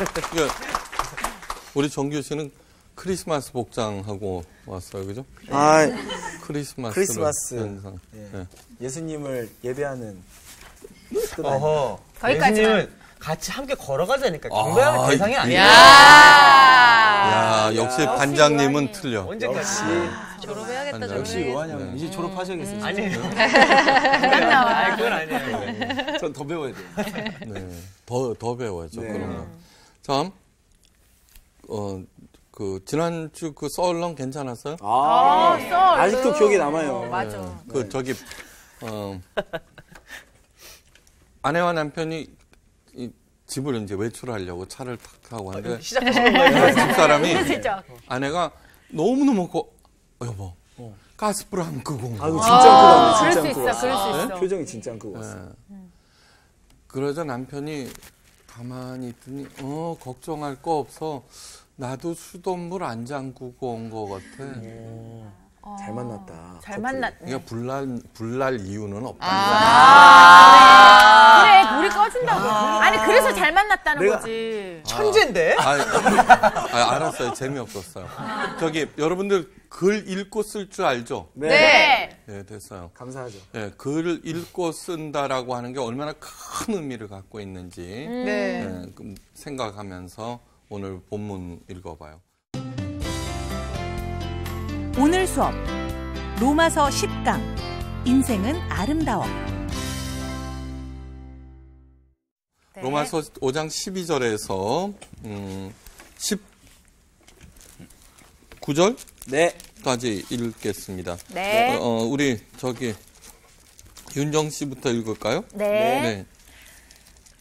그러니까 우리 정규 씨는 크리스마스 복장하고 왔어요, 그죠? 아, 크리스마스. 예. 네. 예수님을 예배하는 뜻 어허. 거기까지만. 예수님은 같이 함께 걸어가자니까 경배하는 대상이 아니야. 야, 역시 반장님은 틀려. 언제까지? 졸업해야겠다, 저는. 역시 요한형 이제 졸업하셔야겠어요. 아니에요. 나와. 그건 아니에요. 전 더 배워야 돼요. 네, 더 배워야죠. 그러면. 참, 지난주 그 썰렁 괜찮았어요? 아직도 기억에 남아요. 맞아. 아내와 남편이 집을 이제 외출하려고 차를 탁 타고 하는데 시작하시는 거예요? 집사람이 아내가 너무너무 여보 가스불 안 끄고 온 아이고, 거야. 진짜 그럴 안 끄고 수 있어, 그럴 수 있어. 표정이 진짜 안 끄고 왔어요. 그러자 남편이 가만히 있더니 걱정할 거 없어. 나도 수돗물 안 잠그고 온 거 같아. 잘 만났다. 잘 만났네. 그러니까 불날 이유는 없다. 그래, 불이 꺼진다고. 아니, 그래서 잘 만났다는 거지. 천재인데? 알았어요. 재미없었어요. 여러분들 글 읽고 쓸 줄 알죠? 네. 네, 됐어요. 감사하죠. 네, 글을 읽고 쓴다라고 하는 게 얼마나 큰 의미를 갖고 있는지 생각하면서 오늘 본문 읽어봐요. 오늘 수업 로마서 10강 인생은 아름다워. 네. 로마서 5장 12절에서 19절 네. 까지 읽겠습니다. 네. 우리 윤정 씨부터 읽을까요? 네.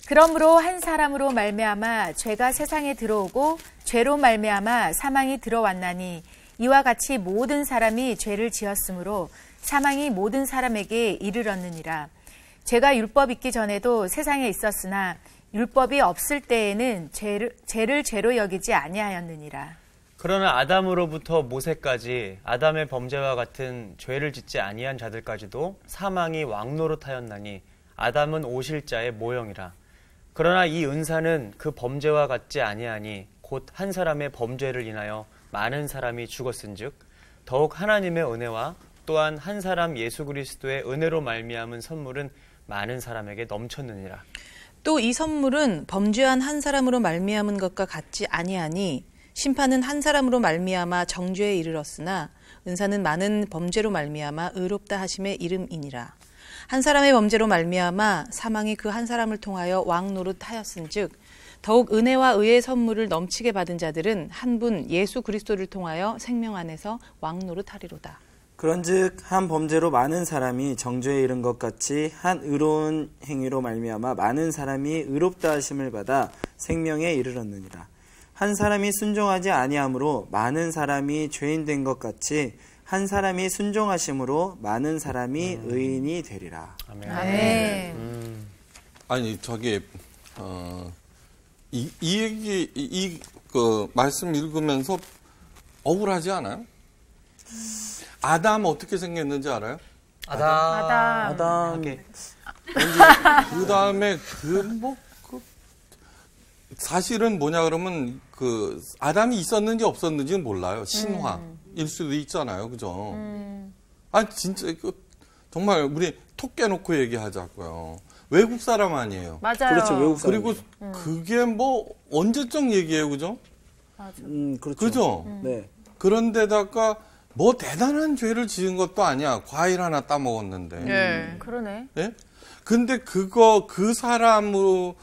그러므로 한 사람으로 말미암아 죄가 세상에 들어오고 죄로 말미암아 사망이 들어왔나니 이와 같이 모든 사람이 죄를 지었으므로 사망이 모든 사람에게 이르렀느니라. 죄가 율법 있기 전에도 세상에 있었으나 율법이 없을 때에는 죄를 죄로 여기지 아니하였느니라. 그러나 아담으로부터 모세까지 아담의 범죄와 같은 죄를 짓지 아니한 자들까지도 사망이 왕노릇하였나니 아담은 오실 자의 모형이라. 그러나 이 은사는 그 범죄와 같지 아니하니 곧 한 사람의 범죄를 인하여 많은 사람이 죽었은즉 더욱 하나님의 은혜와 또한 한 사람 예수 그리스도의 은혜로 말미암은 선물은 많은 사람에게 넘쳤느니라. 또 이 선물은 범죄한 한 사람으로 말미암은 것과 같지 아니하니 심판은 한 사람으로 말미암아 정죄에 이르렀으나 은사는 많은 범죄로 말미암아 의롭다 하심의 이름이니라. 한 사람의 범죄로 말미암아 사망이 그 한 사람을 통하여 왕노릇하였은즉 더욱 은혜와 의의 선물을 넘치게 받은 자들은 한 분 예수 그리스도를 통하여 생명 안에서 왕노릇하리로다. 그런즉 한 범죄로 많은 사람이 정죄에 이른 것 같이 한 의로운 행위로 말미암아 많은 사람이 의롭다 하심을 받아 생명에 이르렀느니라. 한 사람이 순종하지 아니함으로 많은 사람이 죄인 된 것 같이 한 사람이 순종하심으로 많은 사람이 의인이 되리라. 아멘. 아멘. 아니 이 얘기 그 말씀 읽으면서 억울하지 않아요? 아담 어떻게 생겼는지 알아요? 아담. 그 다음에 사실은 뭐냐 그러면 아담이 있었는지 없었는지는 몰라요. 신화일 수도 있잖아요, 그죠? 진짜 정말 우리 톡 깨놓고 얘기하자고요. 외국 사람 아니에요. 맞아요. 그렇죠, 외국 사람. 그리고 그게 언제적 얘기예요, 그죠? 맞아. 그렇죠. 그죠? 네. 그런데다가 대단한 죄를 지은 것도 아니야. 과일 하나 따먹었는데. 그러네. 예? 근데 그 사람의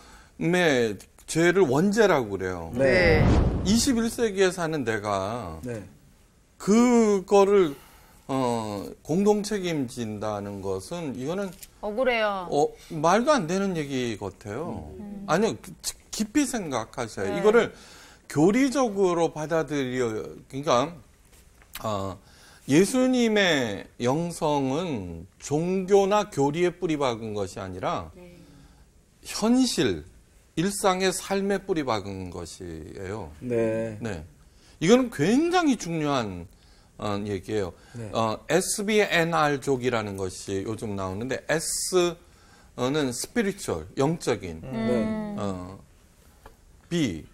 죄를 원죄라고 그래요. 네. 21세기에 사는 내가 네. 그거를 공동 책임진다는 것은 이거는 억울해요. 말도 안 되는 얘기 같아요. 아니요, 깊이 생각하세요. 이거를 교리적으로 그러니까 예수님의 영성은 종교나 교리에 뿌리박은 것이 아니라 현실, 일상의 삶에 뿌리박은 것이에요. 네. 네. 이거는 굉장히 중요한 얘기예요. 네. SBNR족이라는 것이 요즘 나오는데 S는 spiritual, 영적인. 네. B,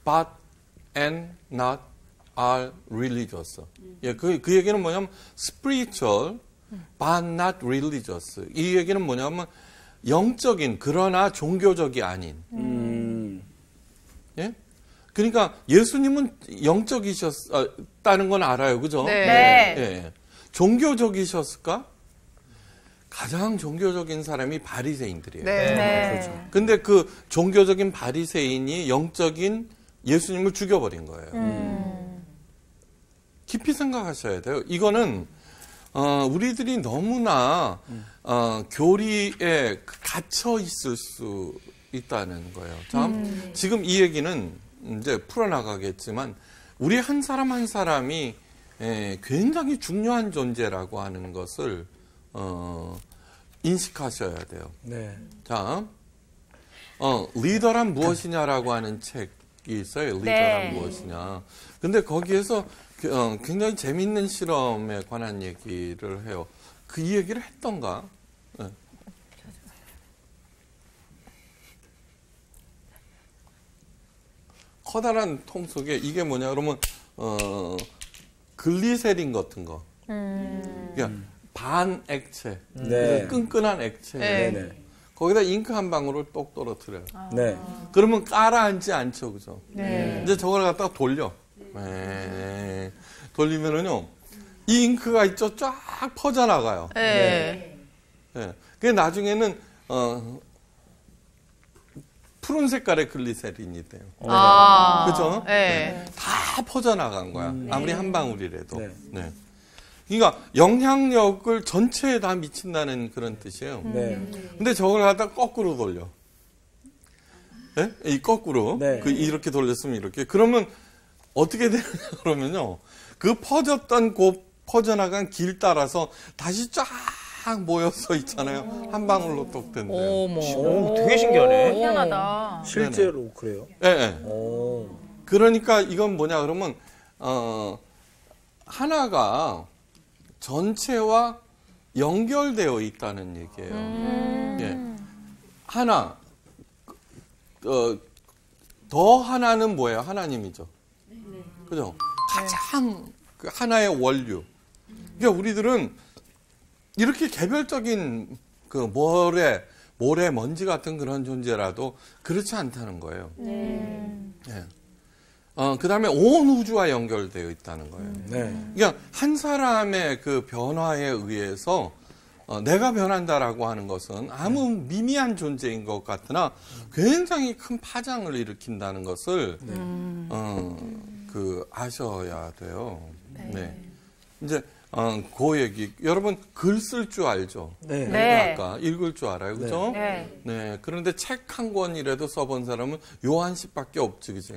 but and not are religious. 예, 그 얘기는 뭐냐면 spiritual but not religious. 이 얘기는 뭐냐면 영적인 그러나 종교적이 아닌. 예? 그러니까 예수님은 영적이셨다는 건 알아요. 그죠? 네. 예. 종교적이셨을까? 가장 종교적인 사람이 바리새인들이에요. 네. 그렇죠. 근데 그 종교적인 바리새인이 영적인 예수님을 죽여버린 거예요. 깊이 생각하셔야 돼요. 이거는 우리들이 너무나 교리에 갇혀 있을 수 있다는 거예요. 참 지금 이 얘기는 이제 풀어나가겠지만 우리 한 사람 한 사람이 굉장히 중요한 존재라고 하는 것을 인식하셔야 돼요. 네. 자, 리더란 무엇이냐라고 하는 책이 있어요. 리더란 무엇이냐. 근데 거기에서 굉장히 재밌는 실험에 관한 얘기를 해요. 이 얘기를 했던가? 네. 커다란 통 속에 이게 뭐냐 그러면 글리세린 같은 거. 그러니까 반액체, 네. 끈끈한 액체. 네. 네. 거기다 잉크 한 방울을 똑 떨어뜨려요. 네. 그러면 깔아앉지 않죠, 그죠? 네. 이제 저걸 갖다가 돌려. 네. 돌리면은요, 이 잉크가 있죠, 쫙 퍼져나가요. 네. 네. 그게 나중에는 푸른 색깔의 글리세린이 돼요. 그죠? 네. 다 퍼져나간 거야. 아무리 한 방울이라도. 네. 네. 그러니까 영향력을 전체에 다 미친다는 그런 뜻이에요. 네. 근데 저걸 갖다 거꾸로 돌려. 네? 이 거꾸로. 네. 이렇게 돌렸으면 이렇게. 그러면 어떻게 되느냐 그러면요. 그 퍼져나간 길 따라서 다시 쫙 모여서 있잖아요. 한 방울로 똑 된대요. 어머. 오, 되게 신기하네. 희한하다. 실제로 그래요? 예, 네, 네. 오. 그러니까 이건 뭐냐 그러면 하나가 전체와 연결되어 있다는 얘기예요. 예. 하나 더 하나는 뭐예요? 하나님이죠. 그죠? 가장 그 하나의 원류. 그러니까 우리들은 이렇게 개별적인 그 모래 먼지 같은 그런 존재라도 그렇지 않다는 거예요. 예. 그 다음에 온 우주와 연결되어 있다는 거예요. 네. 그러니까 한 사람의 그 변화에 의해서 내가 변한다라고 하는 것은 아무 미미한 존재인 것 같으나 굉장히 큰 파장을 일으킨다는 것을 그 아셔야 돼요. 네. 이제 그 얘기 여러분 글 쓸 줄 알죠? 네. 네. 아까 읽을 줄 알아요, 그죠? 네. 네. 그런데 책 한 권이라도 써본 사람은 요한씨밖에 없지, 그지?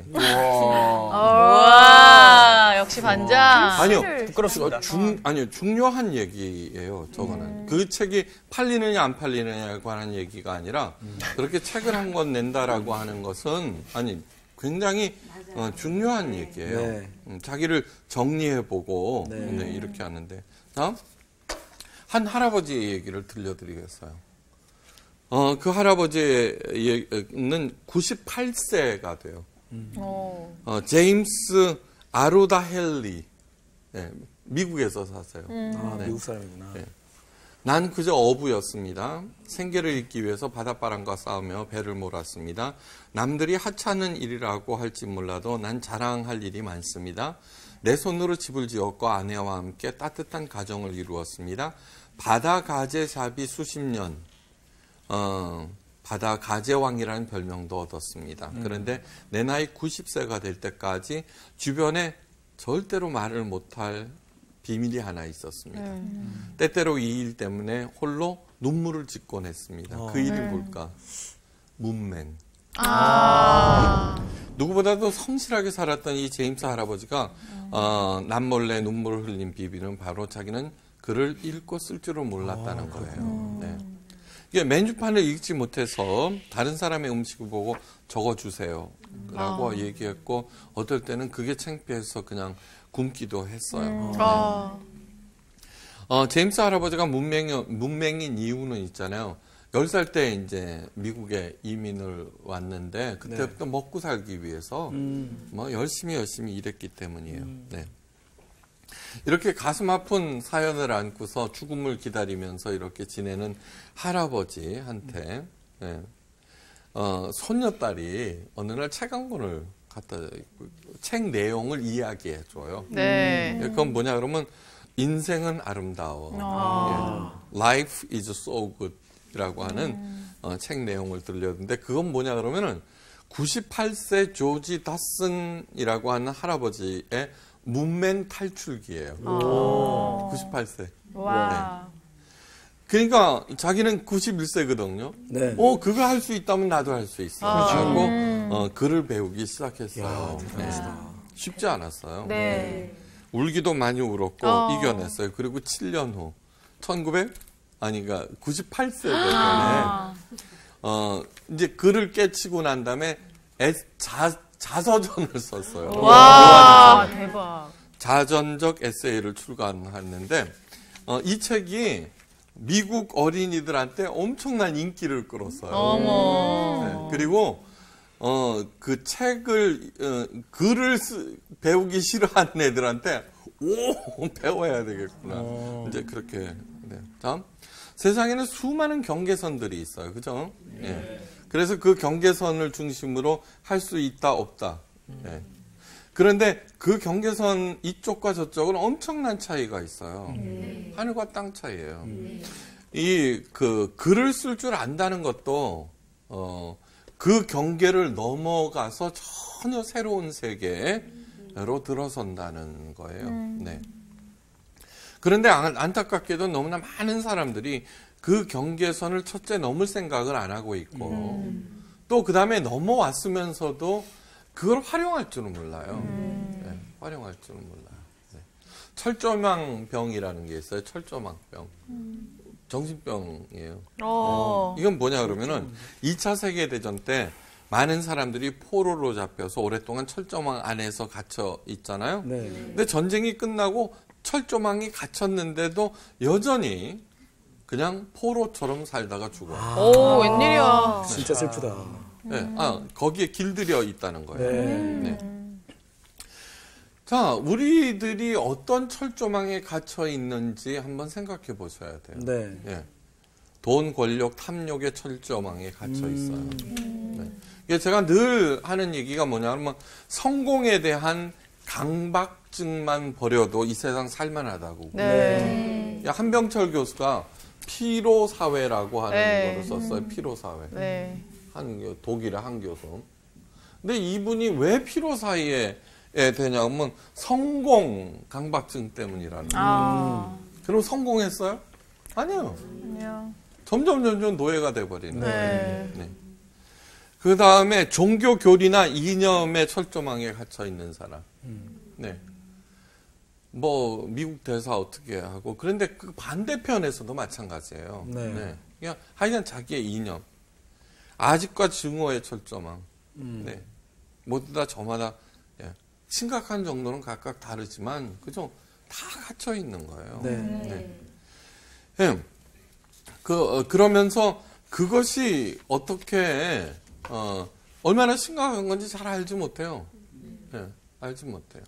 와, 역시 반장. 아니요. 부끄럽습니다. 아니요. 중요한 얘기예요, 저거는. 그 책이 팔리느냐, 안 팔리느냐에 관한 얘기가 아니라, 그렇게 책을 한 권 낸다라고 하는 것은, 굉장히 중요한 얘기예요. 네. 자기를 정리해보고, 네, 이렇게 하는데. 다음, 한 할아버지 얘기를 들려드리겠어요. 그 할아버지는 98세가 돼요. 제임스 아로다 헨리. 네, 미국에서 사세요. 아, 네. 미국 사람이구나. 네. 난 그저 어부였습니다. 생계를 잇기 위해서 바닷바람과 싸우며 배를 몰았습니다. 남들이 하찮은 일이라고 할지 몰라도 난 자랑할 일이 많습니다. 내 손으로 집을 지었고 아내와 함께 따뜻한 가정을 이루었습니다. 바다 가재 샵이 수십 년 바다 가재왕이라는 별명도 얻었습니다. 그런데 내 나이 90세가 될 때까지 주변에 절대로 말을 못할 비밀이 하나 있었습니다. 때때로 이 일 때문에 홀로 눈물을 짓곤 했습니다. 그 일이 뭘까? 문맹. 누구보다도 성실하게 살았던 이 제임스 할아버지가 남몰래 눈물을 흘린 비밀은 바로 자기는 글을 읽고 쓸 줄을 몰랐다는 거예요. 네. 이게 메뉴판을 읽지 못해서 다른 사람의 음식을 보고 적어주세요 라고 얘기했고 어떨 때는 그게 창피해서 그냥 굶기도 했어요. 제임스 할아버지가 문맹인 이유는 있잖아요. 10살 때 이제 미국에 이민을 왔는데 그때부터 네. 먹고 살기 위해서 뭐 열심히 일했기 때문이에요. 네. 이렇게 가슴 아픈 사연을 안고서 죽음을 기다리면서 이렇게 지내는 할아버지한테 네. 손녀딸이 어느 날 책 한 권을 책 내용을 이야기해 줘요. 네. 그건 뭐냐 그러면 인생은 아름다워. 예. Life is so good 이라고 하는 책 내용을 들렸는데 그건 뭐냐 그러면은 98세 조지 다슨이라고 하는 할아버지의 문맹 탈출기예요. 98세. 와. 그러니까 자기는 91세거든요. 네. 그거 할 수 있다면 나도 할 수 있어. 하고 글을 배우기 시작했어요. 네. 쉽지 않았어요. 네. 울기도 많이 울었고 이겨냈어요. 그리고 7년 후 98세 되면에 이제 글을 깨치고 난 다음에 자서전을 썼어요. 와, 대박. 자전적 에세이를 출간했는데 이 책이 미국 어린이들한테 엄청난 인기를 끌었어요. 어머. 네. 그리고 그 책을 글을 배우기 싫어하는 애들한테 배워야 되겠구나. 이제 그렇게. 네. 다음 세상에는 수많은 경계선들이 있어요. 그죠? 네. 그래서 그 경계선을 중심으로 할 수 있다 없다. 네. 그런데 그 경계선 이쪽과 저쪽은 엄청난 차이가 있어요. 하늘과 땅 차이예요. 그 글을 쓸 줄 안다는 것도 그 경계를 넘어가서 전혀 새로운 세계로 들어선다는 거예요. 네. 그런데 안타깝게도 너무나 많은 사람들이 그 경계선을 첫째 넘을 생각을 안 하고 있고 또 그 다음에 넘어왔으면서도 그걸 활용할 줄은 몰라요. 네, 활용할 줄은 몰라요. 네. 철조망병이라는 게 있어요. 철조망병. 정신병이에요. 이건 뭐냐 그러면은 2차 세계대전 때 많은 사람들이 포로로 잡혀서 오랫동안 철조망 안에서 갇혀 있잖아요. 네. 근데 전쟁이 끝나고 철조망이 갇혔는데도 여전히 그냥 포로처럼 살다가 죽어요. 오, 웬일이야. 진짜 슬프다. 네. 거기에 길들여 있다는 거예요. 네. 네. 자, 우리들이 어떤 철조망에 갇혀 있는지 한번 생각해 보셔야 돼요. 네. 예. 돈, 권력, 탐욕의 철조망에 갇혀 있어요. 네. 이게 제가 늘 하는 얘기가 뭐냐면 성공에 대한 강박증만 버려도 이 세상 살만하다고. 네. 한병철 교수가 피로사회라고 하는 네. 거를 썼어요. 피로사회. 네. 독일의 한 교수. 근데 이분이 왜 피로사회에 되냐면 성공 강박증 때문이라는 거예요. 그럼 성공했어요? 아니요. 아니요. 점점 노예가 돼버리는 네. 거예요. 네. 그 다음에 종교 교리나 이념의 철조망에 갇혀 있는 사람. 네. 뭐 미국 대사 어떻게 하고 그런데 그 반대편에서도 마찬가지예요. 네. 그냥 하여간 자기의 이념, 아집과 증오의 철조망. 네. 모두 다 저마다 심각한 정도는 각각 다르지만 그죠? 다 갇혀 있는 거예요. 네. 네. 네. 그러면서 그것이 어떻게 얼마나 심각한 건지 잘 알지 못해요. 네. 알지 못해요.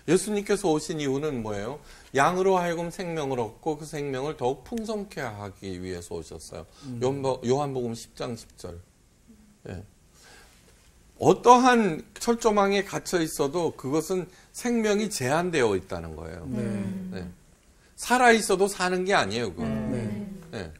예수님께서 오신 이유는 뭐예요? 양으로 하여금 생명을 얻고 그 생명을 더욱 풍성케 하기 위해서 오셨어요. 요한복음 10장 10절. 예. 어떠한 철조망에 갇혀 있어도 그것은 생명이 제한되어 있다는 거예요. 네. 살아 있어도 사는 게 아니에요, 그건. 네.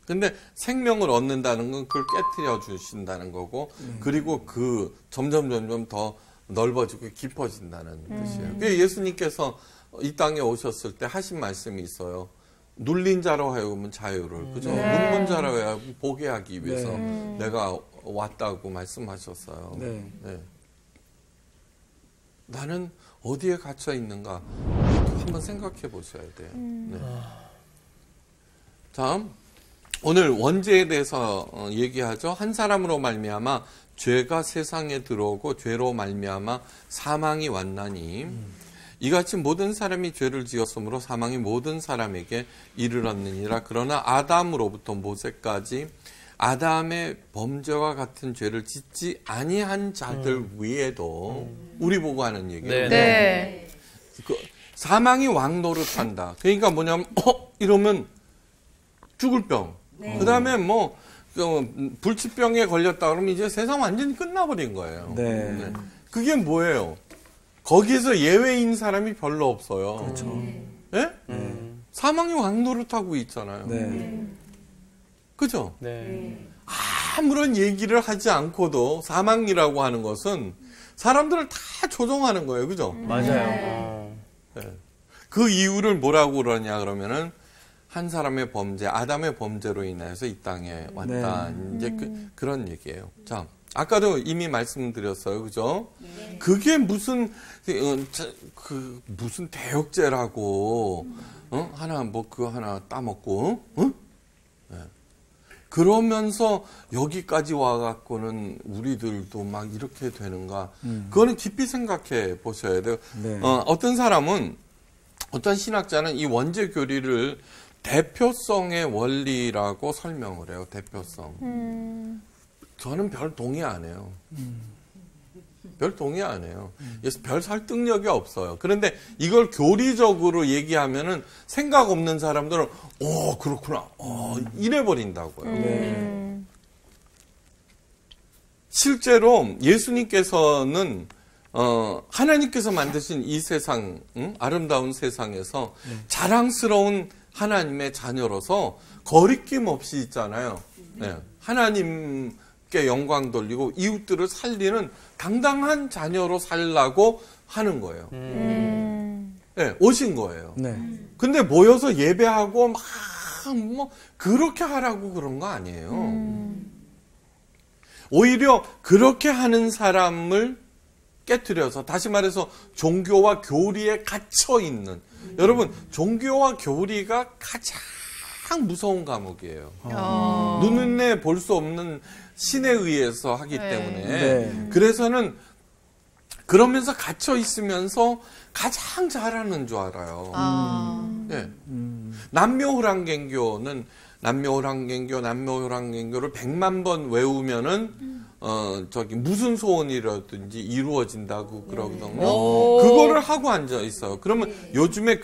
근데 생명을 얻는다는 건 그걸 깨트려 주신다는 거고, 그리고 그 점점 더 넓어지고 깊어진다는 뜻이에요. 그게 예수님께서 이 땅에 오셨을 때 하신 말씀이 있어요. 눌린 자로 하여금은 자유를, 그죠? 눈먼 자로 하여금 보게 하기 위해서 내가 왔다고 말씀하셨어요. 네. 네. 나는 어디에 갇혀 있는가 한번 생각해 보셔야 돼요. 네. 다음 오늘 원죄에 대해서 얘기하죠. 한 사람으로 말미암아 죄가 세상에 들어오고 죄로 말미암아 사망이 왔나니 이같이 모든 사람이 죄를 지었으므로 사망이 모든 사람에게 이르렀느니라. 그러나 아담으로부터 모세까지 아담의 범죄와 같은 죄를 짓지 아니한 자들 위에도 우리 보고 하는 얘기예요. 네. 그 사망이 왕노릇한다. 그러니까 뭐냐면 이러면 죽을 병. 그다음에 뭐 불치병에 걸렸다 그러면 이제 세상 완전히 끝나버린 거예요. 네. 그게 뭐예요? 거기에서 예외인 사람이 별로 없어요. 그렇죠. 예? 사망이 왕노릇하고 있잖아요. 네. 그죠? 네. 아무런 얘기를 하지 않고도 사망이라고 하는 것은 사람들을 다 조종하는 거예요. 그죠? 맞아요. 네. 그 이유를 뭐라고 그러냐 그러면은 한 사람의 범죄, 아담의 범죄로 인해서 이 땅에 왔다. 이제 그런 얘기예요. 자, 아까도 이미 말씀드렸어요. 그죠? 그게 무슨 무슨 대역죄라고 하나 뭐 그거 하나 따먹고 네. 그러면서 여기까지 와갖고는 우리들도 막 이렇게 되는가? 그거는 깊이 생각해 보셔야 돼요. 네. 어떤 사람은 어떤 신학자는 이 원죄 교리를 대표성의 원리라고 설명을 해요. 대표성. 저는 별 동의 안 해요. 별 동의 안 해요. 그래서 별 설득력이 없어요. 그런데 이걸 교리적으로 얘기하면은 생각 없는 사람들은 그렇구나. 이래버린다고요. 네. 실제로 예수님께서는 하나님께서 만드신 이 세상, 아름다운 세상에서 자랑스러운 하나님의 자녀로서 거리낌 없이 있잖아요. 네. 하나님께 영광 돌리고 이웃들을 살리는 당당한 자녀로 살라고 하는 거예요. 네, 오신 거예요. 네. 근데 모여서 예배하고 막 뭐 그렇게 하라고 그런 거 아니에요. 오히려 그렇게 하는 사람을 깨트려서 다시 말해서 종교와 교리에 갇혀 있는 여러분 종교와 교리가 가장 무서운 과목이에요. 눈에 볼 수 없는 신에 의해서 하기 때문에 네. 그래서는 그러면서 갇혀 있으면서 가장 잘하는 줄 알아요. 네. 남묘호랑개교는 남묘호랑개교를 100만 번 외우면은 무슨 소원이라든지 이루어진다고 그러거든요. 그거를 하고 앉아 있어요. 그러면 요즘에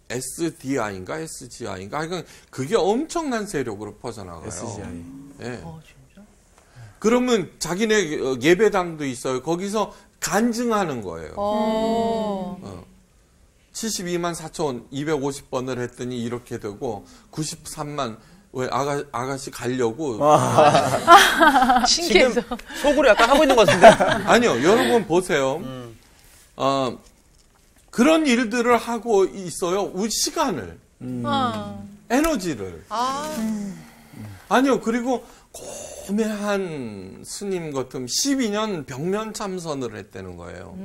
SDI인가 SGI인가 하여간 그게 엄청난 세력으로 퍼져나가요. SGI. 네. 그러면 자기네 예배당도 있어요. 거기서 간증하는 거예요. 72만 4,250번을 했더니 이렇게 되고 93만 왜 아가씨 가려고 신기해서 지금 속으로 약간 하고 있는 것 같은데. 아니요 여러분 보세요. 그런 일들을 하고 있어요. 우리 시간을 에너지를 아니요 그리고 고매한 스님 같은 12년 병면 참선을 했다는 거예요.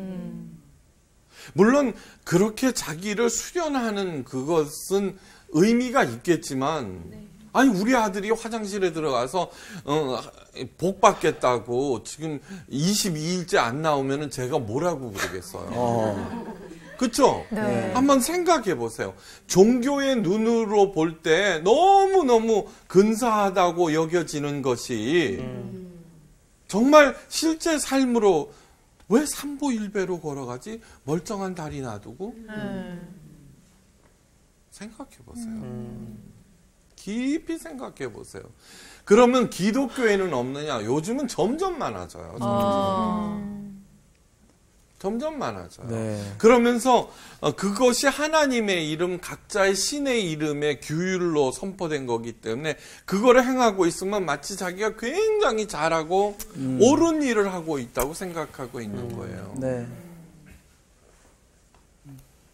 물론 그렇게 자기를 수련하는 그것은 의미가 있겠지만 아니 우리 아들이 화장실에 들어가서 복 받겠다고 지금 22일째 안 나오면은 제가 뭐라고 그러겠어요. 그렇죠? 네. 한번 생각해 보세요. 종교의 눈으로 볼 때 너무너무 근사하다고 여겨지는 것이 정말 실제 삶으로 왜 삼보일배로 걸어가지? 멀쩡한 다리 놔두고? 생각해 보세요. 깊이 생각해 보세요. 그러면 기독교에는 없느냐? 요즘은 점점 많아져요. 점점 많아져요. 네. 그러면서 그것이 하나님의 이름, 각자의 신의 이름의 규율로 선포된 거기 때문에 그거를 행하고 있으면 마치 자기가 굉장히 잘하고 옳은 일을 하고 있다고 생각하고 있는 거예요. 네.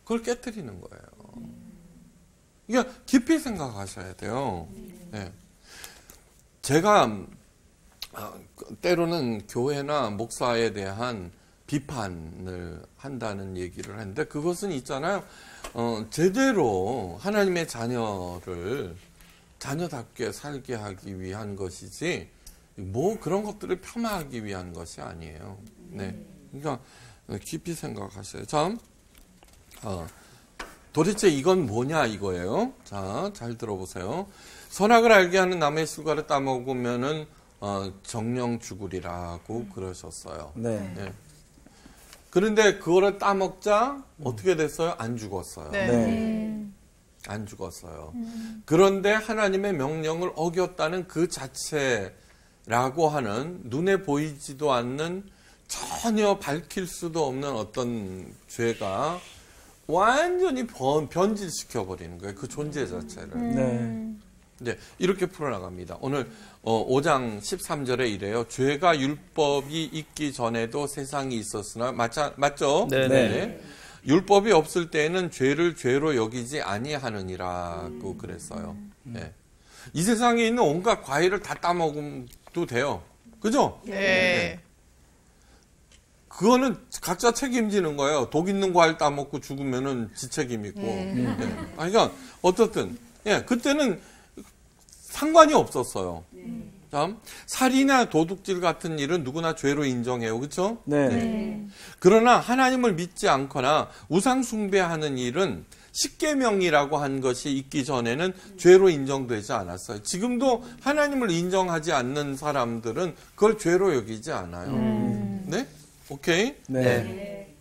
그걸 깨트리는 거예요. 그러니까 깊이 생각하셔야 돼요. 네. 제가 때로는 교회나 목사에 대한 비판을 한다는 얘기를 하는데 그것은 있잖아요. 제대로 하나님의 자녀를 자녀답게 살게 하기 위한 것이지 뭐 그런 것들을 폄하하기 위한 것이 아니에요. 네. 그러니까 깊이 생각하셔요. 참 도대체 이건 뭐냐 이거예요. 자, 잘 들어보세요. 선악을 알게 하는 나무의 실과를 따먹으면은 정령 죽으리라고 그러셨어요. 네. 예. 그런데 그거를 따먹자 어떻게 됐어요? 안 죽었어요. 네. 안 죽었어요. 그런데 하나님의 명령을 어겼다는 그 자체라고 하는 눈에 보이지도 않는 전혀 밝힐 수도 없는 어떤 죄가 완전히 변질시켜버리는 거예요. 그 존재 자체를. 네. 네, 이렇게 풀어나갑니다. 오늘 5장 13절에 이래요. 죄가 율법이 있기 전에도 세상이 있었으나 맞죠? 네. 율법이 없을 때에는 죄를 죄로 여기지 아니하느니라고 그랬어요. 네. 이 세상에 있는 온갖 과일을 다 따먹어도 돼요. 그죠? 네. 그거는 각자 책임지는 거예요. 독 있는 과일 따먹고 죽으면은 지 책임이고. 네. 그러니까 어떻든 그때는 상관이 없었어요. 참 살인이나 도둑질 같은 일은 누구나 죄로 인정해요. 그렇죠? 네. 그러나 하나님을 믿지 않거나 우상 숭배하는 일은 십계명이라고 한 것이 있기 전에는 죄로 인정되지 않았어요. 지금도 하나님을 인정하지 않는 사람들은 그걸 죄로 여기지 않아요. 네? 오케이? 네.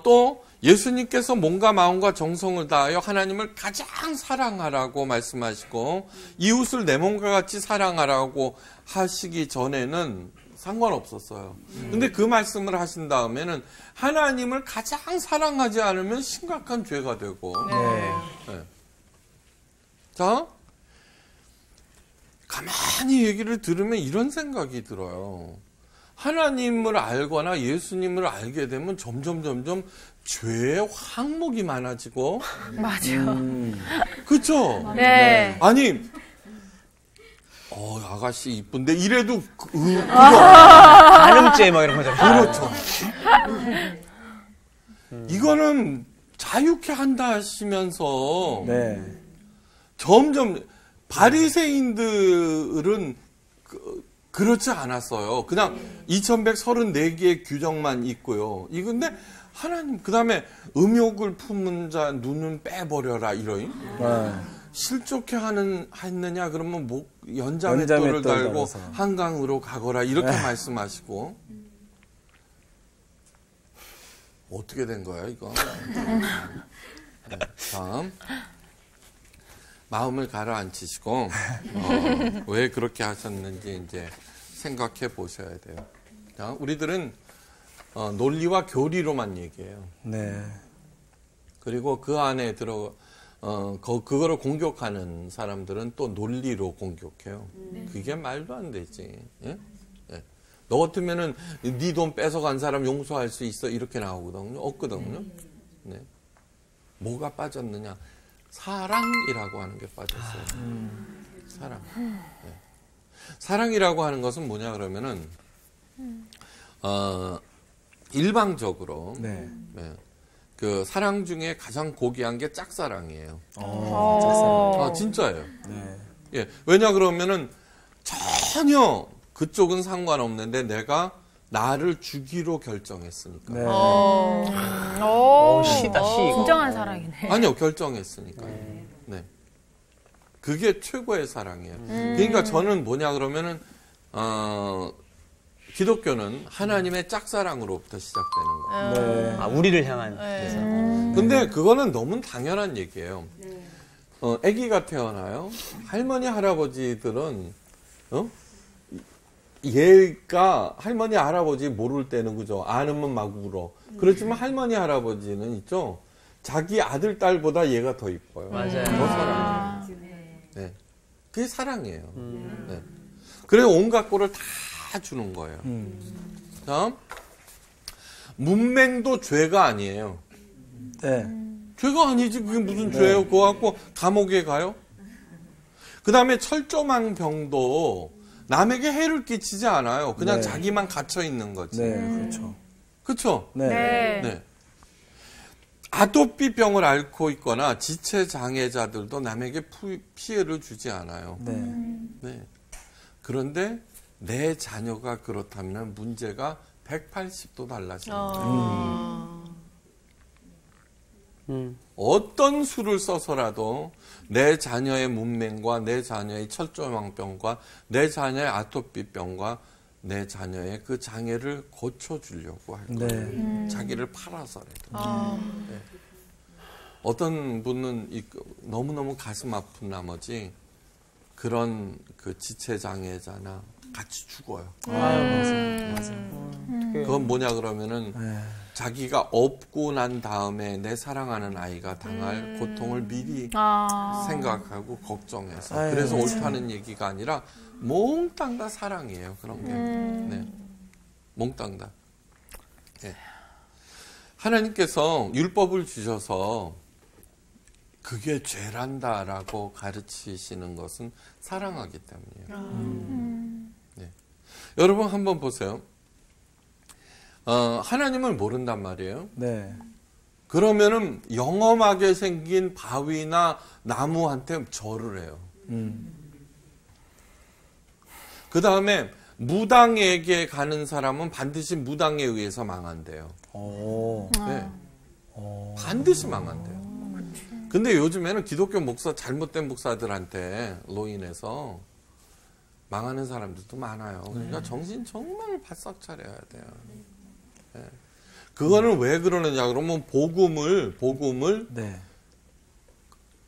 또 예수님께서 몸과 마음과 정성을 다하여 하나님을 가장 사랑하라고 말씀하시고 이웃을 내 몸과 같이 사랑하라고 하시기 전에는 상관없었어요. 근데 그 말씀을 하신 다음에는 하나님을 가장 사랑하지 않으면 심각한 죄가 되고. 네. 자, 가만히 얘기를 들으면 이런 생각이 들어요. 하나님을 알거나 예수님을 알게 되면 점점 죄의 항목이 많아지고. 맞아. 그렇죠? 네. 아니, 아가씨 이쁜데 이래도 간음죄 막 이런 거잖아요. 그렇죠. 이거는 자유케 한다 하시면서 네. 점점 바리새인들은 그렇지 않았어요. 그냥 2134개의 규정만 있고요. 이건데 하나님 그다음에 음욕을 품는 자 눈은 빼버려라 이러인. 실족해 했느냐 그러면 목 연장의 돌을 달고 달아서. 한강으로 가거라 이렇게 말씀하시고. 어떻게 된 거야 이거? 네, 다음 마음을 가라앉히시고 왜 그렇게 하셨는지 이제 생각해 보셔야 돼요. 자, 우리들은 논리와 교리로만 얘기해요. 네. 그리고 그 안에 그거를 공격하는 사람들은 또 논리로 공격해요. 그게 말도 안 되지. 예? 예. 너 같으면은 네 돈 뺏어간 사람 용서할 수 있어 이렇게 나오거든요. 없거든요. 네. 뭐가 빠졌느냐? 사랑이라고 하는 게 빠졌어요. 사랑. 네. 사랑이라고 하는 것은 뭐냐 그러면은 일방적으로 네. 네. 그 사랑 중에 가장 고귀한 게 짝사랑이에요. 진짜예요. 네. 예. 왜냐 그러면은 전혀 그쪽은 상관없는데 내가 나를 주기로 결정했으니까. 네. 시다, 시. 진정한 사랑이네. 아니요, 결정했으니까. 네. 그게 최고의 사랑이에요. 그러니까 저는 뭐냐 그러면은 기독교는 하나님의 짝사랑으로부터 시작되는 거예요. 네. 아, 우리를 향한. 근데 그거는 너무 당연한 얘기예요. 아기가 태어나요. 할머니 할아버지들은 얘가 할머니 할아버지 모를 때는 그죠. 아는 막 울어. 그렇지만 할머니 할아버지는 있죠. 자기 아들 딸보다 얘가 더 이뻐요. 맞아요. 더 사랑해요. 네. 그게 사랑이에요. 네. 그래서 온갖 꼴을 다 주는 거예요. 자, 문맹도 죄가 아니에요. 네. 죄가 아니지. 그게 무슨 죄예요? 그거 갖고 감옥에 가요? 그 다음에 철조망병도 남에게 해를 끼치지 않아요. 그냥 네. 자기만 갇혀 있는 거지. 네, 그렇죠. 그렇죠? 네. 네. 아토피 병을 앓고 있거나 지체 장애자들도 남에게 피해를 주지 않아요. 네. 네. 그런데 내 자녀가 그렇다면 문제가 180도 달라지는 거예요. 어떤 수를 써서라도 내 자녀의 문맹과 내 자녀의 철조망병과 내 자녀의 아토피병과 내 자녀의 그 장애를 고쳐주려고 할 거예요. 네. 자기를 팔아서라도. 네. 어떤 분은 너무너무 가슴 아픈 나머지 그런 그 지체장애자나 같이 죽어요. 맞아요. 그건 뭐냐 그러면은 네. 자기가 업고 난 다음에 내 사랑하는 아이가 당할 고통을 미리 생각하고 걱정해서 그래서 옳다는 얘기가 아니라 몽땅 다 사랑이에요. 그런 게. 네. 몽땅 다. 네. 하나님께서 율법을 주셔서 그게 죄란다라고 가르치시는 것은 사랑하기 때문이에요. 네. 여러분 한번 보세요. 하나님을 모른단 말이에요. 네. 그러면은 영험하게 생긴 바위나 나무한테 절을 해요. 그 다음에 무당에게 가는 사람은 반드시 무당에 의해서 망한대요. 네. 반드시 망한대요. 근데 요즘에는 기독교 목사, 잘못된 목사들한테 로인해서 망하는 사람들도 많아요. 그러니까 정신 정말 바싹 차려야 돼요. 네. 그거는 왜 그러느냐 그러면 복음을 네.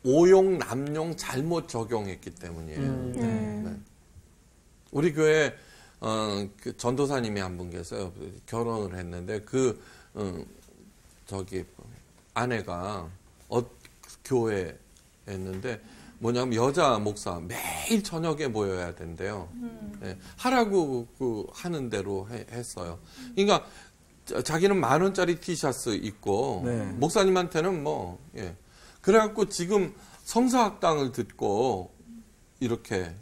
오용 남용 잘못 적용했기 때문이에요. 네. 우리 교회 그 전도사님이 한 분 계세요. 결혼을 했는데 아내가 교회에 했는데 뭐냐면 여자 목사 매일 저녁에 모여야 된대요. 네. 하라고 하는 대로 했어요. 그러니까 자기는 10,000원짜리 티셔츠 입고 네. 목사님한테는 예. 그래갖고 지금 성사학당을 듣고 이렇게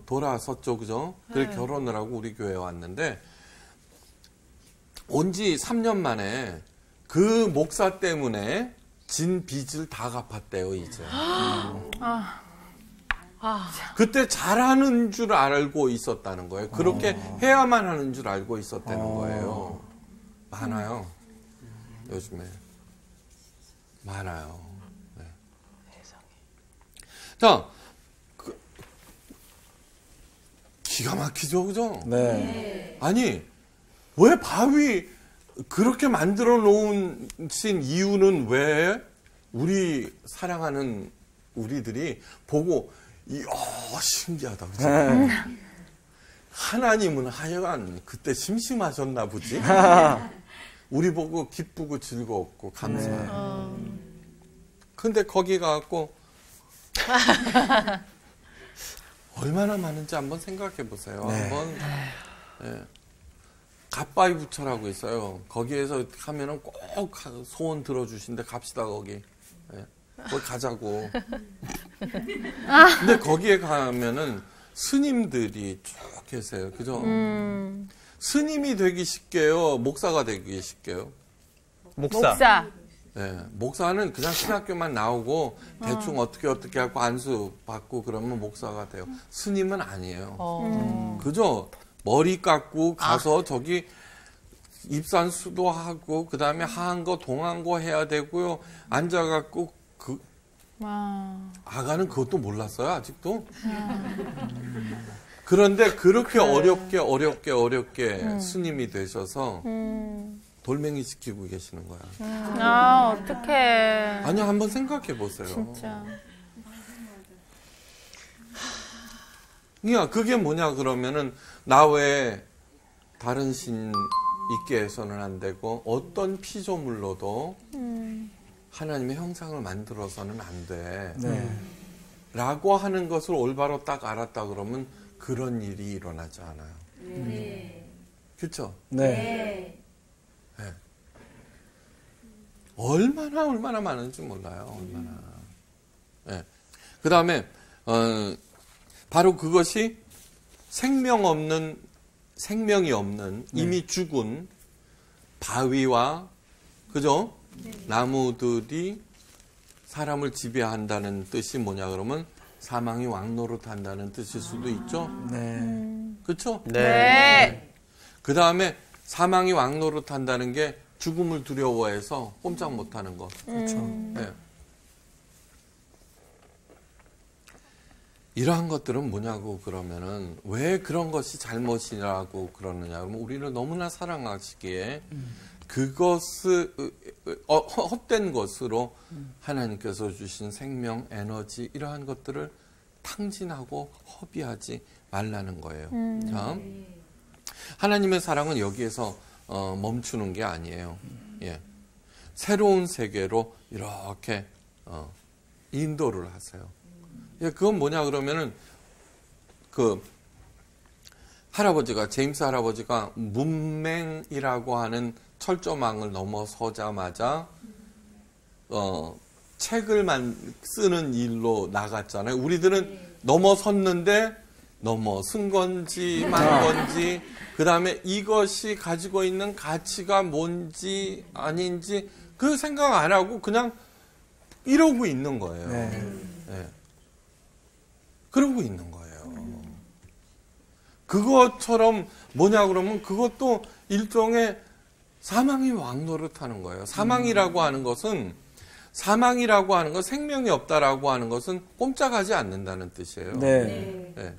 돌아섰죠, 그죠? 그래 결혼을 하고 우리 교회에 왔는데 온 지 3년 만에 그 목사 때문에 진 빚을 다 갚았대요, 이제. 그때 잘하는 줄 알고 있었다는 거예요. 그렇게 해야만 하는 줄 알고 있었다는 거예요. 많아요. 요즘에. 많아요. 네. 자, 기가 막히죠, 그죠? 네. 아니, 왜 바위 그렇게 만들어 놓으신 이유는 왜 우리 사랑하는 우리들이 보고 이야 신기하다 그죠? 하나님은 하여간 그때 심심하셨나 보지. 우리 보고 기쁘고 즐거웠고 감사해요. 근데 거기 가갖고 얼마나 많은지 한번 생각해 보세요. 네. 한번. 예. 갓바위 부처라고 있어요. 거기에서 하면은 꼭 소원 들어주신데 갑시다 거기. 예. 거기 가자고. 근데 거기에 가면은 스님들이 쭉 계세요. 그죠? 스님이 되기 쉽게요? 목사가 되기 쉽게요? 목사. 네, 목사는 그냥 신학교만 나오고 대충 어떻게 하고 안수 받고 그러면 목사가 돼요. 스님은 아니에요. 그죠? 머리 깎고 가서 저기 입산수도 하고 그 다음에 하한 거 동한 거 해야 되고요. 앉아갖고 아가는 그것도 몰랐어요 아직도. 그런데 그렇게 어렵게 스님이 되셔서 돌멩이 지키고 계시는 거야. 어떡해. 아니 한번 생각해 보세요. 진짜. 그러니까 그게 뭐냐 그러면은 나 외에 다른 신 있게 해서는 안 되고 어떤 피조물로도 하나님의 형상을 만들어서는 안 돼. 네. 라고 하는 것을 올바로 딱 알았다 그러면 그런 일이 일어나지 않아요. 그렇죠? 네. 네. 얼마나 많은지 몰라요. 얼마나. 네. 그 다음에 바로 그것이 생명이 없는 이미 죽은 바위와 그죠? 나무들이 사람을 지배한다는 뜻이 뭐냐 그러면 사망이 왕노릇한다는 뜻일 수도 있죠. 네. 그렇죠? 네. 그 다음에 사망이 왕노릇한다는 게 죽음을 두려워해서 꼼짝 못하는 거. 그렇죠. 네. 이러한 것들은 뭐냐고 그러면은 왜 그런 것이 잘못이라고 그러느냐 그러면 우리를 너무나 사랑하시기에 그것을 헛된 것으로 하나님께서 주신 생명, 에너지 이러한 것들을 탕진하고 허비하지 말라는 거예요. 자, 하나님의 사랑은 여기에서 멈추는 게 아니에요. 예. 새로운 세계로 이렇게 인도를 하세요. 예, 그건 뭐냐 그러면은 그 할아버지가 제임스 할아버지가 문맹이라고 하는 철조망을 넘어서자마자 책을만 쓰는 일로 나갔잖아요. 우리들은 넘어섰는데 넘어선 건지 만 건지 그 다음에 이것이 가지고 있는 가치가 뭔지 아닌지 그 생각 안 하고 그냥 이러고 있는 거예요. 네. 그러고 있는 거예요. 그것처럼 뭐냐 그러면 그것도 일종의 사망이 왕노릇하는 거예요. 사망이라고 하는 것은 생명이 없다라고 하는 것은 꼼짝하지 않는다는 뜻이에요. 네. 네.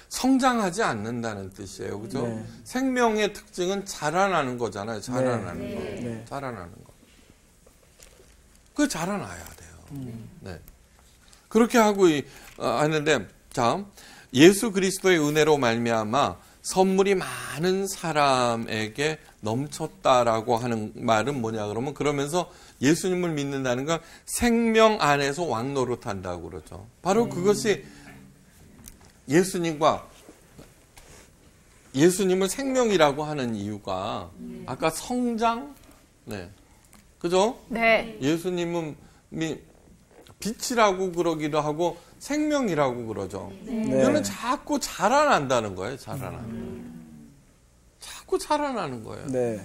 성장하지 않는다는 뜻이에요. 그죠? 네. 생명의 특징은 자라나는 거잖아요. 자라나는 거. 네. 자라나는 거. 그 자라나야 돼요. 네. 그렇게 하고 하는데 자, 예수 그리스도의 은혜로 말미암아 선물이 많은 사람에게 넘쳤다라고 하는 말은 뭐냐 그러면 그러면서 예수님을 믿는다는 건 생명 안에서 왕노릇한다고 그러죠. 바로 그것이 예수님을 생명이라고 하는 이유가 아까 성장, 네, 그죠? 네. 예수님은 빛이라고 그러기도 하고 생명이라고 그러죠. 이거는 자꾸 자라난다는 거예요. 자꾸 자라나는 거예요. 네.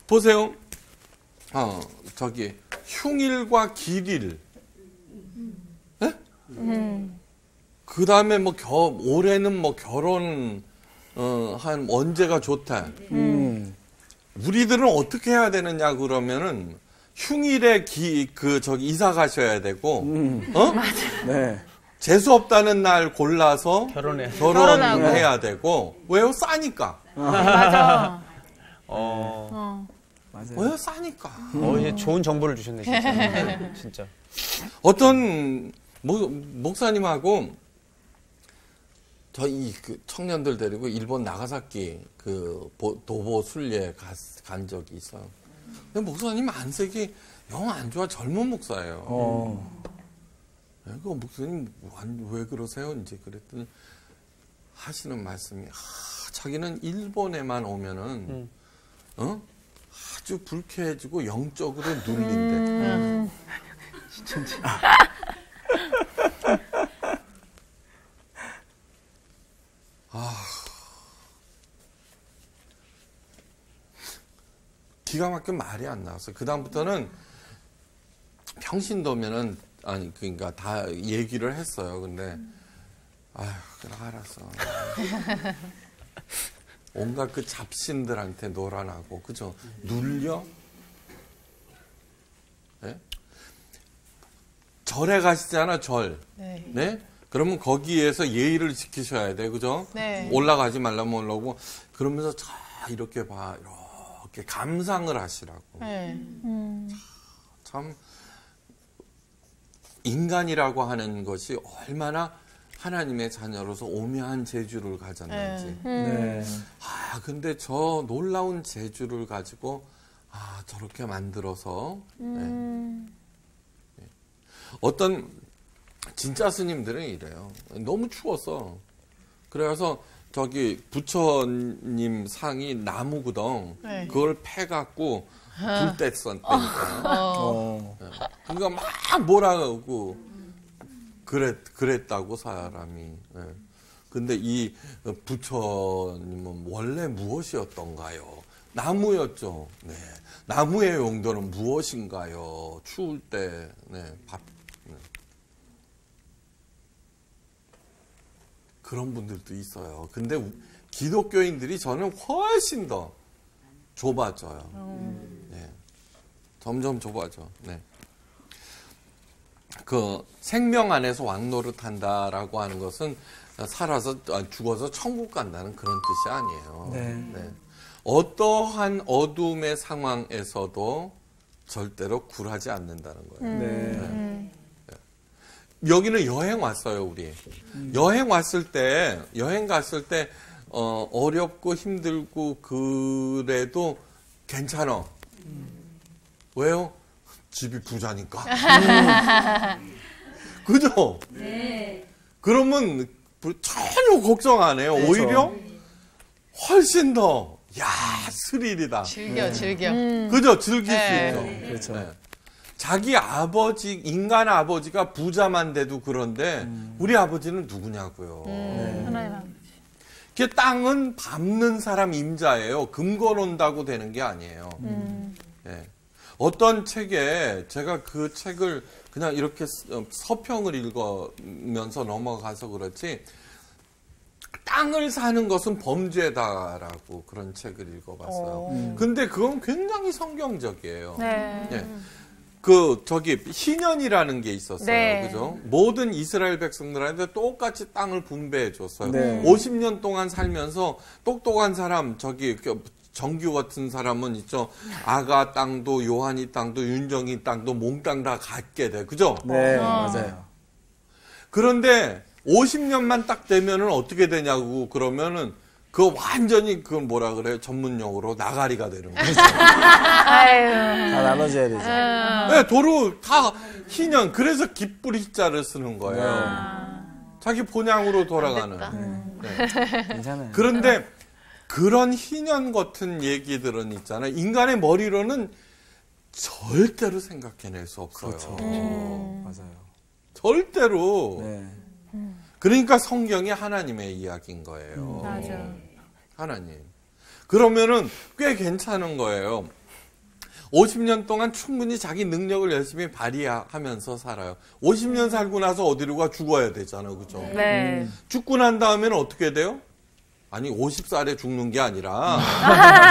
보세요. 저기 흉일과 길일. 네? 그 다음에 뭐 올해는 뭐 결혼 한 언제가 좋다. 우리들은 어떻게 해야 되느냐 그러면은 흉일에 이사 가셔야 되고, 네. 재수 없다는 날 골라서 결혼해야 되고, 왜요? 싸니까. 맞아. 맞아요. 왜요? 싸니까. 이제 좋은 정보를 주셨네, 진짜. 진짜. 어떤 목사님하고 저희 청년들 데리고 일본 나가사키 도보 순례 간 적이 있어요. 근데 목사님 안색이 영 안 좋아. 젊은 목사예요. 그 목사님 왜 그러세요? 이제 그랬더니 하시는 말씀이 자기는 일본에만 오면은 아주 불쾌해지고 영적으로 눌린대. 기가 막힌 말이 안 나왔어요. 그 다음부터는 평신도면은 그러니까 다 얘기를 했어요. 근데 그래 알았어. 온갖 그 잡신들한테 놀아나고 그죠? 눌려? 네? 절에 가시잖아, 절. 네? 그러면 거기에서 예의를 지키셔야 돼, 그죠? 네. 올라가지 말라면 올라오고 그러면서 이렇게 봐, 이렇게 감상을 하시라고. 참 인간이라고 하는 것이 얼마나 하나님의 자녀로서 오묘한 재주를 가졌는지. 네. 근데 저 놀라운 재주를 가지고 저렇게 만들어서 어떤 진짜 스님들은 이래요. 너무 추웠어. 그래서 저기 부처님 상이 나무구덩 그걸 패갖고 불 뗐었다니까. 그러니까 막 뭐라고 그랬다고 사람이. 근데 이 부처님은 원래 무엇이었던가요? 나무였죠. 네. 나무의 용도는 무엇인가요? 추울 때 밥. 그런 분들도 있어요. 근데 기독교인들이 저는 훨씬 더 좁아져요. 네. 점점 좁아져. 네. 그 생명 안에서 왕노릇한다라고 하는 것은 죽어서 천국 간다는 그런 뜻이 아니에요. 네. 어떠한 어둠의 상황에서도 절대로 굴하지 않는다는 거예요. 네. 여기는 여행 왔어요, 우리. 여행 갔을 때 어렵고 힘들고 그래도 괜찮아. 왜요? 집이 부자니까. 그죠? 네. 그러면 전혀 걱정 안 해요. 그렇죠. 오히려 훨씬 더, 스릴이다. 즐겨. 그죠? 즐길 수 네. 있죠. 그렇죠. 네. 자기 아버지, 인간 아버지가 부자만 돼도 그런데, 우리 아버지는 누구냐고요. 하나님 아버지. 그 땅은 밟는 사람 임자예요. 금 걸어온다고 되는 게 아니에요. 네. 어떤 책에 제가 그 책을 그냥 이렇게 서평을 읽으면서 넘어가서 그렇지 땅을 사는 것은 범죄다라고 그런 책을 읽어봤어요. 근데 그건 굉장히 성경적이에요. 네. 네. 희년이라는 게 있었어요. 네. 그죠? 모든 이스라엘 백성들한테 똑같이 땅을 분배해 줬어요. 네. 50년 동안 살면서 똑똑한 사람, 정규 같은 사람은 있죠. 아가 땅도, 요한이 땅도, 윤정이 땅도, 몽땅 다 갖게 돼. 그죠? 네, 맞아요. 그런데 50년만 딱 되면은 어떻게 되냐고 그러면은 완전히 뭐라 그래요? 전문용어로 나가리가 되는 거죠. 아유. 다 나눠줘야 되죠. 네, 도로 다 희년. 그래서 깃뿌리자를 쓰는 거예요. 자기 본향으로 돌아가는. 네. 괜찮아요. 그런데 그런 희년 같은 얘기들은 있잖아요. 인간의 머리로는 절대로 생각해낼 수 없어요. 그렇죠. 맞아요. 절대로. 네. 그러니까 성경이 하나님의 이야기인 거예요. 맞아. 하나님. 그러면은 꽤 괜찮은 거예요. 50년 동안 충분히 자기 능력을 열심히 발휘하면서 살아요. 50년 살고 나서 어디로 가? 죽어야 되잖아요. 그죠? 네. 죽고 난 다음에는 어떻게 돼요? 아니 50살에 죽는 게 아니라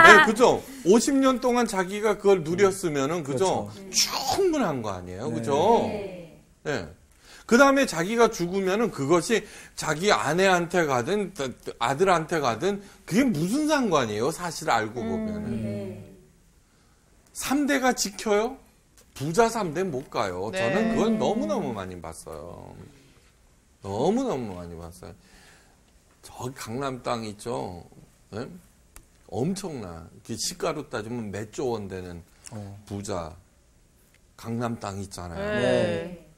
네, 그죠? 50년 동안 자기가 그걸 누렸으면은 그죠? 충분한 거 아니에요. 그죠? 네. 그다음에 자기가 죽으면은 그것이 자기 아내한테 가든 아들한테 가든 그게 무슨 상관이에요? 사실 알고 보면은. 3대가 지켜요? 부자 3대 못 가요. 저는 그걸 너무너무 많이 봤어요. 너무너무 많이 봤어요. 저기 강남 땅 있죠? 네? 엄청나. 시가로 따지면 몇 조 원 되는 부자. 강남 땅 있잖아요. 네.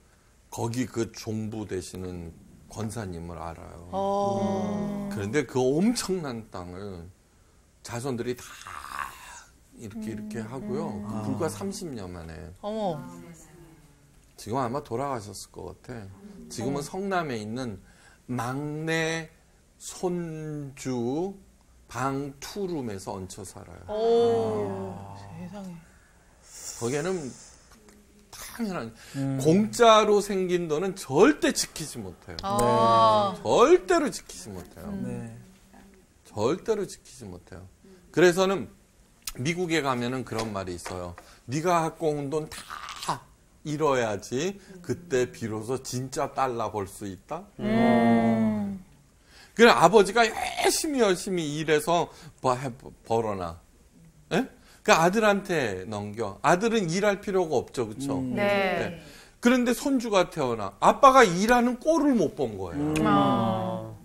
거기 그 종부 되시는 권사님을 알아요. 그런데 그 엄청난 땅을 자손들이 다 이렇게 하고요. 그 불과 30년 만에. 어머. 지금 아마 돌아가셨을 것 같아. 지금은 성남에 있는 막내 손주 방 투룸에서 얹혀 살아요. 세상에. 거기에는 당연한 공짜로 생긴 돈은 절대 지키지 못해요. 절대로 지키지 못해요. 네. 절대로 지키지 못해요. 그래서는 미국에 가면은 그런 말이 있어요. 네가 갖고 온 돈 다 잃어야지 그때 비로소 진짜 달러 벌 수 있다. 그래 아버지가 열심히 일해서 벌어놔. 예? 그 아들한테 넘겨. 아들은 일할 필요가 없죠, 그렇죠? 네. 그런데 손주가 태어나. 아빠가 일하는 꼴을 못 본 거예요.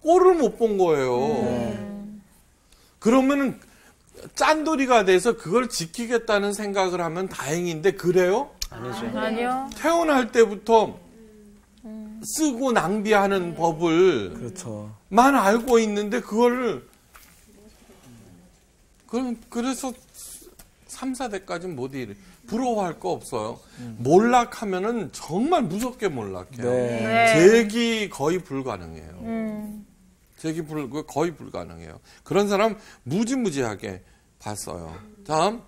꼴을 못 본 거예요. 그러면은 짠돌이가 돼서 그걸 지키겠다는 생각을 하면 다행인데 그래요? 아니죠. 아니요. 태어날 때부터 쓰고 낭비하는 법을 그렇죠. 만 알고 있는데 그거를 그래서 3, 4대까지는 못 일해. 부러워할 거 없어요. 몰락하면은 정말 무섭게 몰락해요. 네. 재기 거의 불가능해요. 재기 거의 불가능해요. 그런 사람 무지무지하게 봤어요. 다음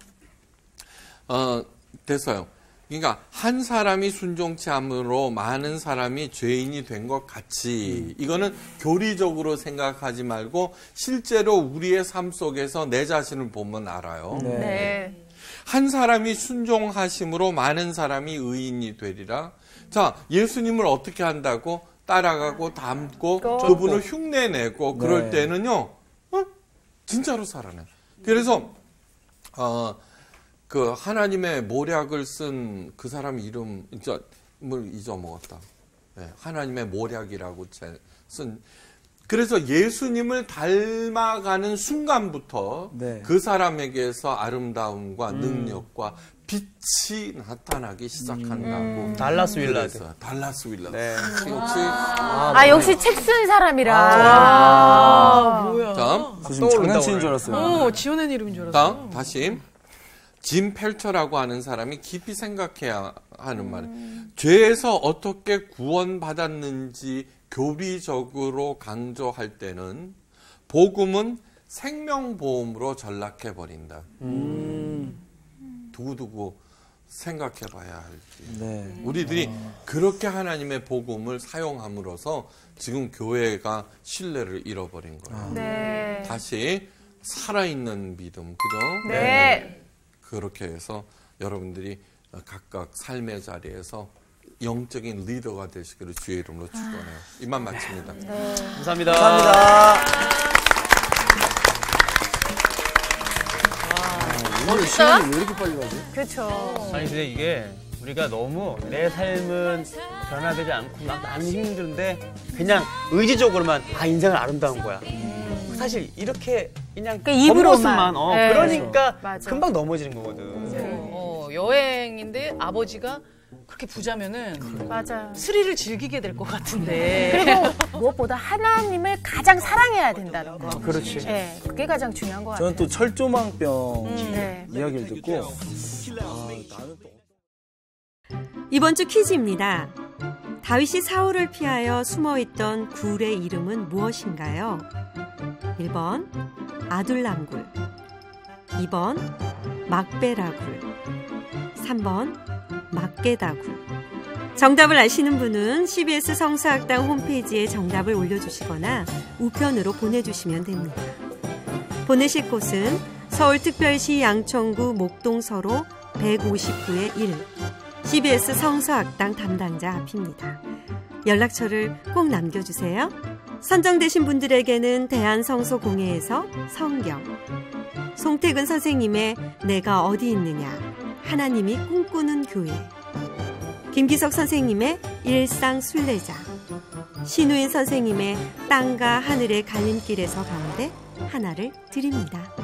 됐어요. 그러니까 한 사람이 순종치 않음으로 많은 사람이 죄인이 된 것 같이 이거는 교리적으로 생각하지 말고 실제로 우리의 삶 속에서 내 자신을 보면 알아요. 네. 한 사람이 순종하심으로 많은 사람이 의인이 되리라. 자, 예수님을 어떻게 한다고? 따라가고 닮고 그분을 흉내내고 그럴 때는요. 진짜로 살아나요. 그래서 그 하나님의 모략을 쓴 그 사람 이름을 잊어먹었다. 네, 하나님의 모략이라고 쓴. 그래서 예수님을 닮아가는 순간부터 네. 그 사람에게서 아름다움과 능력과 빛이 나타나기 시작한다고. 달라스 윌라드. 달라스 윌라드. 네. 역시 역시 책 쓴 사람이라. 뭐야. 다음. 지금 장난치는 줄 알았어요. 지어낸 이름인 줄 알았어. 다음 다시 짐 펠처라고 하는 사람이 깊이 생각해야 하는 말이에요. 죄에서 어떻게 구원받았는지 교리적으로 강조할 때는 복음은 생명보험으로 전락해버린다. 두고두고 생각해봐야 할지. 네. 우리들이 그렇게 하나님의 복음을 사용함으로써 지금 교회가 신뢰를 잃어버린 거예요. 네. 다시 살아있는 믿음, 그죠? 네. 그렇게 해서 여러분들이 각각 삶의 자리에서 영적인 리더가 되시기를 주의 이름으로 축원해요. 이만 마칩니다. 감사합니다. 오늘 시간이 왜 이렇게 빨리 가지? 그렇죠. 아니 근데 이게 우리가 너무 내 삶은 변화되지 않고 막 나는 힘든데 그냥 의지적으로만 인생은 아름다운 거야. 사실 이렇게 그냥 입으로만. 네. 그러니까 맞아. 금방 넘어지는 거거든. 여행인데 아버지가 그렇게 부자면은 맞아요. 스릴을 즐기게 될 것 같은데. 그리고 무엇보다 하나님을 가장 사랑해야 된다는 거. 그렇지. 네, 그게 가장 중요한 것 같아요. 저는 또 철조망병 네. 이야기를 듣고 나는 또 이번 주 퀴즈입니다. 다윗이 사울을 피하여 숨어있던 굴의 이름은 무엇인가요? 1번 아둘람굴, 2번 막베라굴, 3번 막게다굴. 정답을 아시는 분은 CBS 성서학당 홈페이지에 정답을 올려주시거나 우편으로 보내주시면 됩니다. 보내실 곳은 서울특별시 양천구 목동서로 159-1 CBS 성서학당 담당자 앞입니다. 연락처를 꼭 남겨주세요. 선정되신 분들에게는 대한성서공회에서 성경, 송태근 선생님의 내가 어디 있느냐, 하나님이 꿈꾸는 교회, 김기석 선생님의 일상 순례자, 신우인 선생님의 땅과 하늘의 갈림길에서 가운데 하나를 드립니다.